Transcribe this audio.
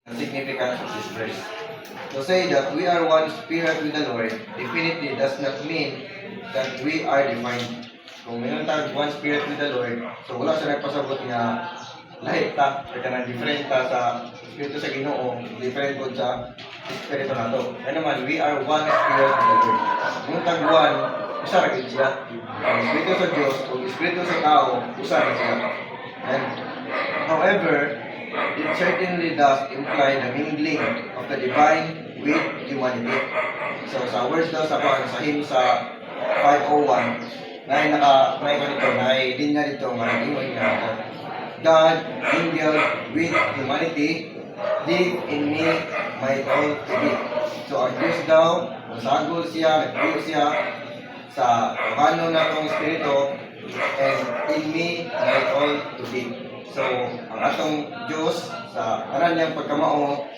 the significance of this verse. To say that we are one spirit with the Lord definitely does not mean that we are defined. Kung mayroon tayong one spirit with the Lord, so wala siya nagpasabot nga lahat ta, kaya na different ta sa espiritu sa Ginoo, different po sa espiritu nato. Kaya naman, we are one spirit with the Lord. Yung tag one, usa ra gid siya. Ang espiritu sa Dios ug espiritu sa tao, usa ra siya. And however, it certainly does imply the mingling of the divine with humanity. So sa words daw sa hymn sa 501, may linya dito nga nag-ingon nga God mingled with humanity, live in me my all to be. So ang Diyos daw, nasagol siya, nagpuyo siya sa ano na itong espiritu, and in me my all to be. So ang atong Diyos sa kanan niyang pagkamao